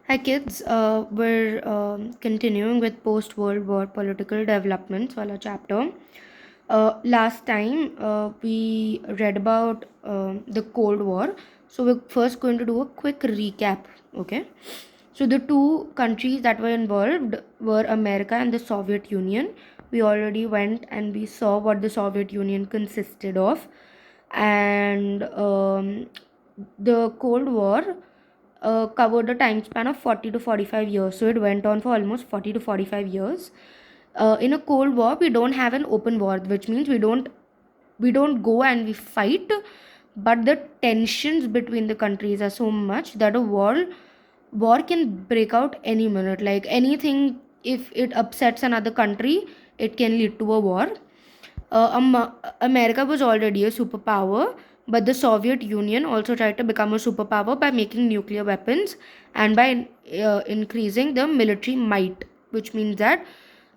Hi kids, we're continuing with post-World War political developments wala chapter. Last time we read about the Cold War, so we're first going to do a quick recap. Okay, so the two countries that were involved were America and the Soviet Union. We already went and we saw what the Soviet Union consisted of, and the Cold War covered a time span of 40 to 45 years. So it went on for almost 40 to 45 years. In a Cold War, we don't have an open war, which means we don't go and we fight, but the tensions between the countries are so much that a war can break out any minute. Like anything, if it upsets another country, it can lead to a war. America was already a superpower, but the Soviet Union also tried to become a superpower by making nuclear weapons and by increasing the military might, which means that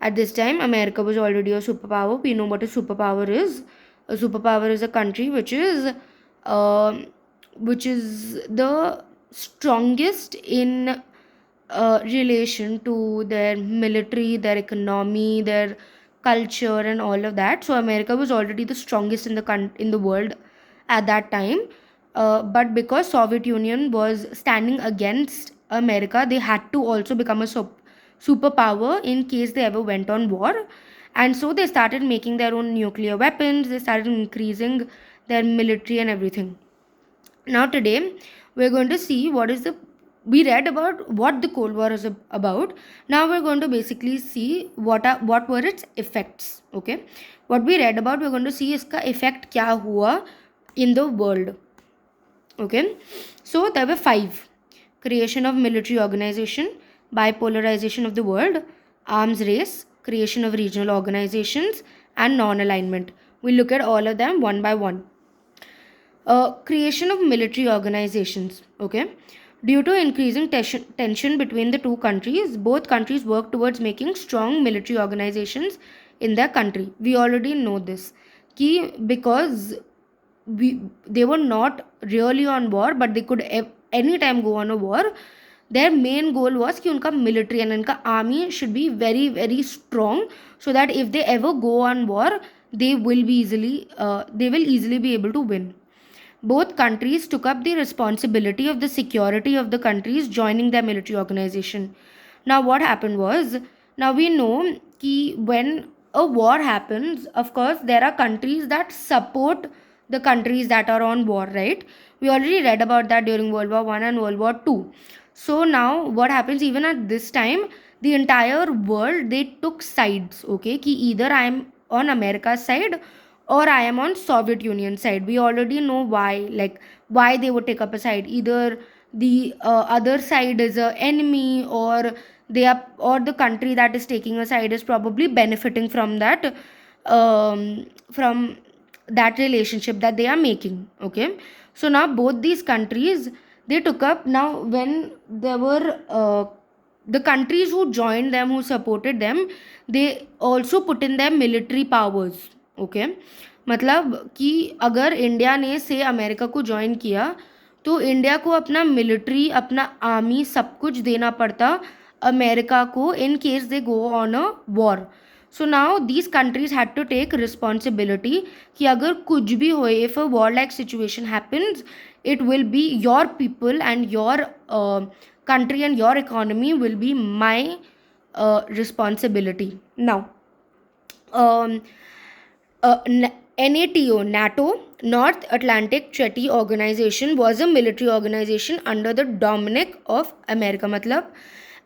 at this time, America was already a superpower. We know what a superpower is. A superpower is a country uh, which is the strongest in relation to their military, their economy, their culture, and all of that. So America was already the strongest in in the world at that time. But because Soviet Union was standing against America, they had to also become a superpower in case they ever went on war. And so they started making their own nuclear weapons. They started increasing their military and everything. Now today we're going to see what is the we read about what the Cold War is about. Now we're going to basically see what were its effects. Okay, what we read about, we're going to see iska effect kya hua in the world. Okay, so there were five: creation of military organization, bipolarization of the world, arms race, creation of regional organizations, and non-alignment. We'll look at all of them one by one. Creation of military organizations. Okay, due to increasing tension between the two countries, both countries work towards making strong military organizations in their country. We already know this key because we they were not really on war, but they could anytime go on a war. Their main goal was कि उनका military and उनका army should be very very strong, so that if they ever go on war, they will easily be able to win. Both countries took up the responsibility of the security of the countries joining their military organization. Now, what happened was, now we know that when a war happens, of course, there are countries that support the countries that are on war, right? We already read about that during World War One and World War Two. So now, what happens even at this time? The entire world they took sides. Okay, ki either I am on America's side or I am on Soviet Union side. We already know why, like why they would take up a side. Either the other side is a enemy, or they are, or the country that is taking a side is probably benefiting from that relationship that they are making. Okay, so now both these countries they took up. Now when there were the countries who joined them, who supported them, they also put in their military powers. Okay, मतलब कि अगर India ने से America को join किया, तो India को अपना मिलिट्री, अपना आर्मी सब कुछ देना पड़ता अमेरिका को in case they go on a war. So now these countries had to take responsibility कि अगर कुछ भी हो, if a war like situation happens, it will be your people and your country and your economy will be my responsibility. Now, um, NATO, North Atlantic Treaty Organization, was a military organization under the Dominic of America. मतलब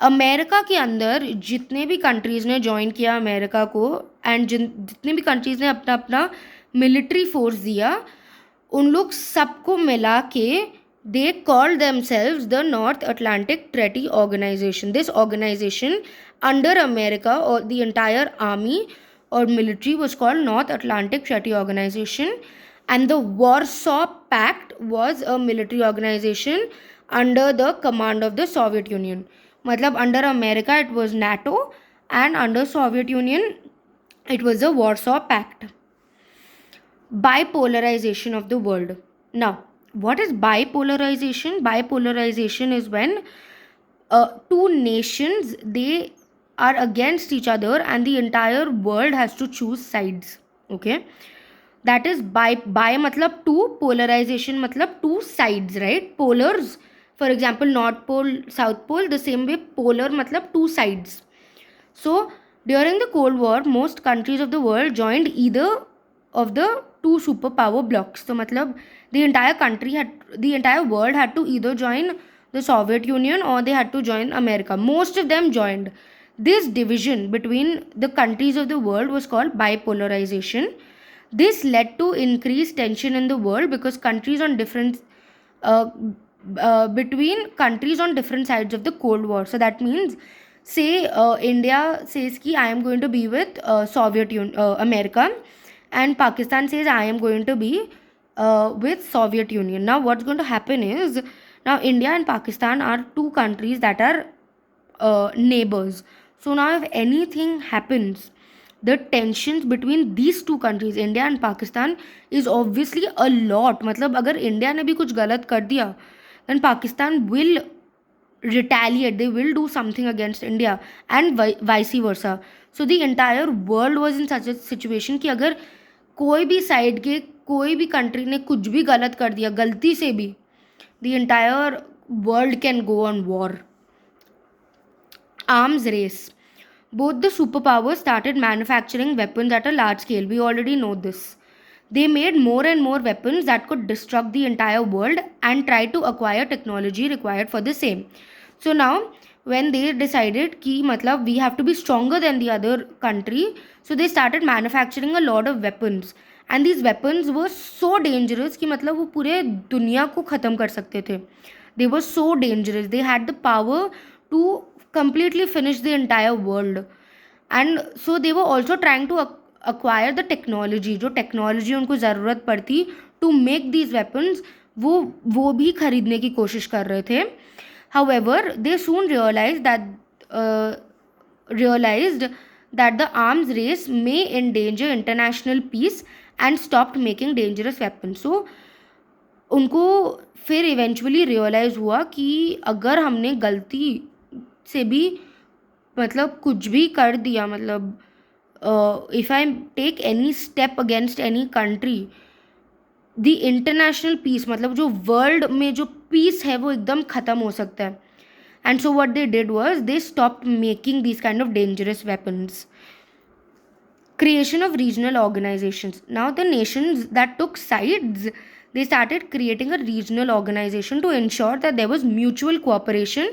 America के अंदर जितने भी countries ने join किया America को, and जितने भी कंट्रीज़ ने अपना अपना मिलिट्री फोर्स दिया, उन लोग सबको मिला के they called themselves the North Atlantic Treaty Organization. This organization under America, or the entire army or military, was called North Atlantic Treaty Organization, and the Warsaw Pact was a military organization under the command of the Soviet Union. मतलब under America it was NATO, and under Soviet Union it was the Warsaw Pact. Bipolarization of the world. Now, what is bipolarization? Bipolarization is when two nations, they are against each other and the entire world has to choose sides. Okay, that is by matlab two, polarization matlab two sides, right? Polars, for example, north pole, south pole, the same way polar matlab two sides. So during the Cold War, most countries of the world joined either of the two superpower blocks. So matlab the entire world had to either join the Soviet Union or they had to join America. Most of them joined. This division between the countries of the world was called bipolarization. This led to increased tension in the world because countries on different uh, between countries on different sides of the Cold War. So that means, say India says ki I am going to be with America, and Pakistan says I am going to be with Soviet Union. Now what's going to happen is, now India and Pakistan are two countries that are neighbors. So now if anything happens, the tensions between these two countries, India and Pakistan, is obviously a lot. मतलब अगर India ने भी कुछ गलत कर दिया, then Pakistan will retaliate, they will do something against India, and vice versa. So the entire world was in such a situation कि अगर कोई भी साइड के कोई भी कंट्री ने कुछ भी गलत कर दिया गलती से भी, the entire world can go on war. Arms race. Both the superpowers started manufacturing weapons at a large scale. We already know this. They made more and more weapons that could destruct the entire world and try to acquire technology required for the same. So now, when they decided कि मतलब we have to be stronger than the other country, so they started manufacturing a lot of weapons. And these weapons were so dangerous कि मतलब वो पूरे दुनिया को ख़त्म कर सकते थे. They were so dangerous. They had the power to completely finish the entire world. And so they were also trying to acquire the technology. जो टेक्नोलॉजी उनको ज़रूरत पड़ती to make these weapons, वो भी खरीदने की कोशिश कर रहे थे. However, they soon realized that the arms race may endanger international peace and stopped making dangerous weapons. So उनको फिर इवेंचुअली रियलाइज़ हुआ कि अगर हमने गलती से भी मतलब कुछ भी कर दिया, मतलब if I take any step against any country, the international peace, मतलब जो वर्ल्ड में जो पीस है वो एकदम ख़त्म हो सकता है. And so what they did was they stopped making these kind of dangerous weapons. Creation of regional organizations. Now the nations that took sides, they started creating a regional organization to ensure that there was mutual cooperation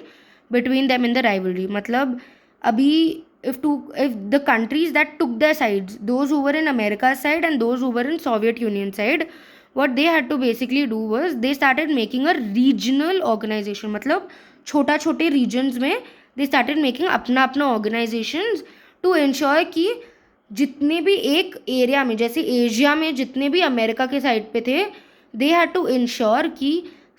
between them in the rivalry. मतलब अभी if the countries that took their sides, those who were in America's side and those who were in Soviet Union side, what they had to basically do was they started making a regional organization. मतलब छोटा छोटे regions में they started making अपना अपना organizations to ensure कि जितने भी एक एरिया में, जैसे एशिया में जितने भी अमेरिका के साइड पे थे, दे हैड टू इंश्योर कि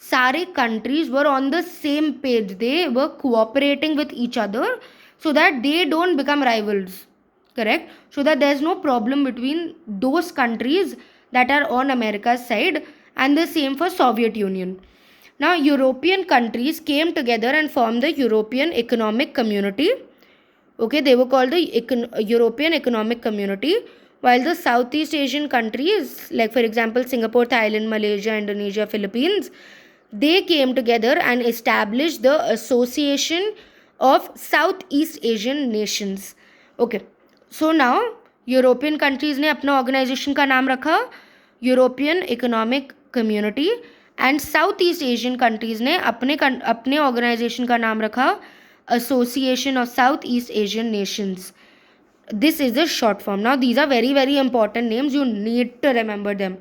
सारे countries were on the same page, they were cooperating with each other so that they don't become rivals, correct? So that there's no problem between those countries that are on America's side, and the same for Soviet Union. Now European countries came together and formed the European Economic Community. Okay, they were called the European Economic Community, while the Southeast Asian countries, like for example Singapore, Thailand, Malaysia, Indonesia, Philippines, they came together and established the Association of Southeast Asian Nations. Okay, so now European countries ने अपना organisation का नाम रखा European economic community, and south east Asian countries ने अपने organisation का नाम रखा Association of Southeast Asian Nations. This is the short form. Now these are very very important names, you need to remember them.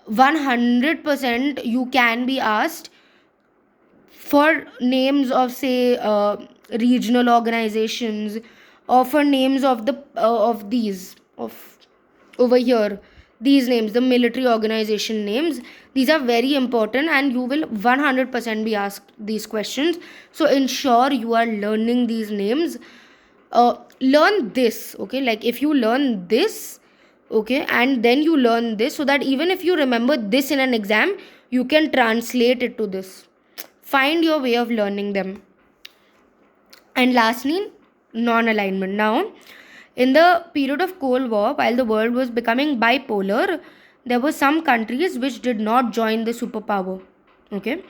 100% you can be asked for names of say regional organizations, or for names of the of these of over here, these names, the military organization names. These are very important and you will 100% be asked these questions. So ensure you are learning these names. Learn this, okay? Like if you learn this, okay, and then you learn this, so that even if you remember this in an exam, you can translate it to this. Find your way of learning them. And lastly, non-alignment. Now, in the period of Cold War, while the world was becoming bipolar, there were some countries which did not join the superpower. Okay,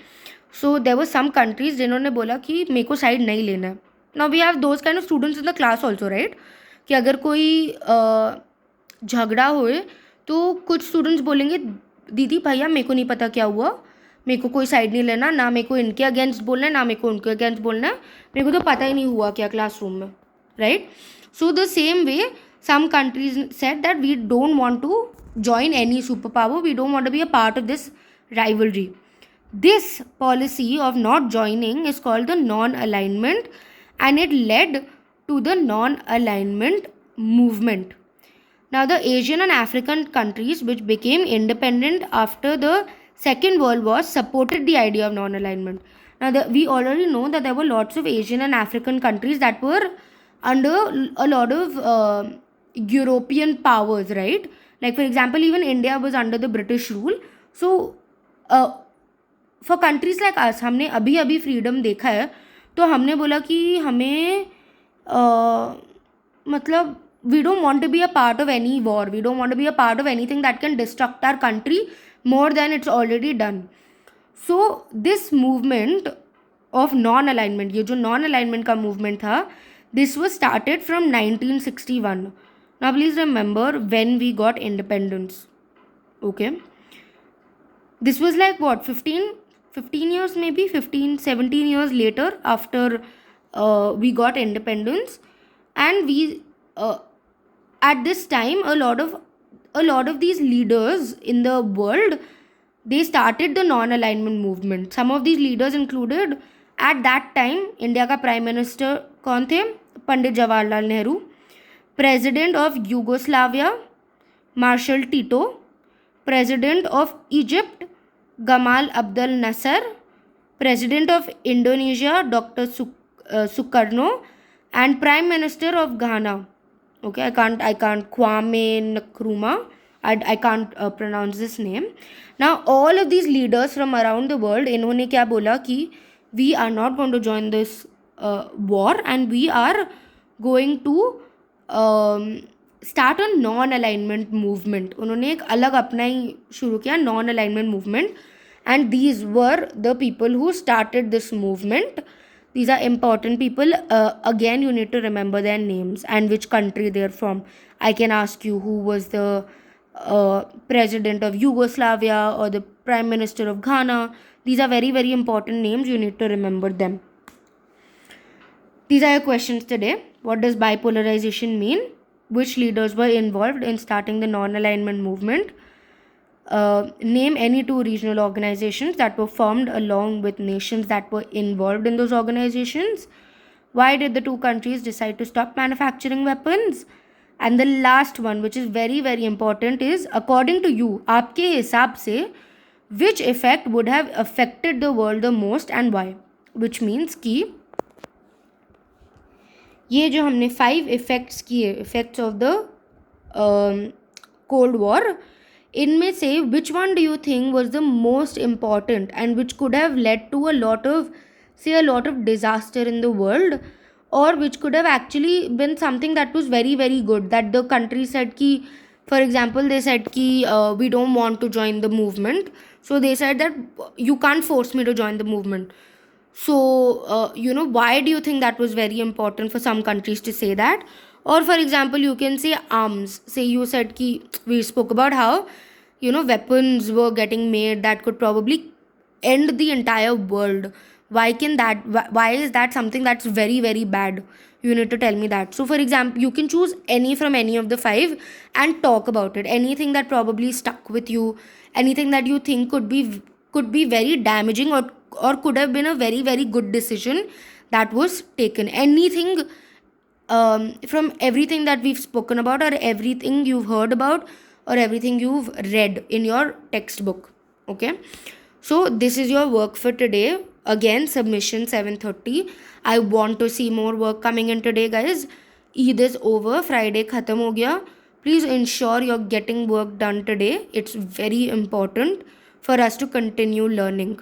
so there were some countries जिन्होंने बोला कि मेरे को side नहीं लेना है. Now we have those kind of students in the class also, right? कि अगर कोई झगड़ा होए तो कुछ स्टूडेंट्स बोलेंगे दीदी भैया मेरे को नहीं पता क्या हुआ, मेरे को कोई साइड नहीं लेना, ना मेरे को इनके अगेंस्ट बोलना है ना मेरे को उनके अगेंस्ट बोलना है, मेरे को तो पता ही नहीं हुआ क्या क्लासरूम में, right? So the same way some countries said that we don't want to join any superpower, we don't want to be a part of this rivalry. This policy of not joining is called the non-alignment, and it led to the non-alignment movement. Now, the Asian and African countries which became independent after the Second World War supported the idea of non-alignment. Now, we already know that there were lots of Asian and African countries that were under a lot of European powers, right? Like, for example, even India was under the British rule. So, for countries like us, हमने अभी freedom देखा है, तो हमने बोला कि हमें मतलब we don't want to be a part of any war, we don't want to be a part of anything that can destruct our country more than it's already done. So this movement of non-alignment, ये जो non-alignment का movement था, this was started from 1961. Now please remember when we got independence. Okay, this was like what, 15 years, maybe 17 years later after we got independence. And we at this time a lot of these leaders in the world, they started the non-alignment movement. Some of these leaders included at that time India का prime minister कौन थे? Pandit Jawaharlal Nehru. President of Yugoslavia Marshal Tito. President of Egypt Gamal Abdel Nasser. President of Indonesia Dr. Sukarno. And Prime Minister of Ghana, okay, I can't Kwame Nkrumah, I can't pronounce this name. Now all of these leaders from around the world, इन्होंने क्या बोला कि we are not going to join this war, and we are going to start a non-alignment movement. उन्होंने एक अलग अपना ही शुरू किया non-alignment movement, and these were the people who started this movement. These are important people. Again, you need to remember their names and which country they're from. I can ask you who was the president of Yugoslavia or the prime minister of Ghana. These are very, very important names. You need to remember them. These are your questions today. What does bipolarization mean? Which leaders were involved in starting the non-alignment movement? Name any two regional organizations that were formed along with nations that were involved in those organizations. Why did the two countries decide to stop manufacturing weapons? And the last one, which is very, very important, is according to you, आपके हिसाब से, which effect would have affected the world the most and why? Which means कि ये जो हमने 5 effects किए, effects of the Cold War, इनमें से which one do you think was the most important and which could have led to a lot of disaster in the world, or which could have actually been something that was very, very good, that the country said ki, for example, they said ki we don't want to join the movement, so they said that you can't force me to join the movement. So why do you think that was very important for some countries to say that? Or for example, you can say arms. Say you said ki, we spoke about how weapons were getting made that could probably end the entire world. Why is that something that's very, very bad? You need to tell me that. So for example, you can choose any from any of the 5 and talk about it. Anything that probably stuck with you, anything that you think could be very damaging, or could have been a very, very good decision that was taken. Anything from everything that we've spoken about, or everything you've heard about, or everything you've read in your textbook. Okay, so this is your work for today. Again, submission 7:30. I want to see more work coming in today, guys. Eid is over, Friday khatam ho gaya. Please ensure you're getting work done today. It's very important for us to continue learning.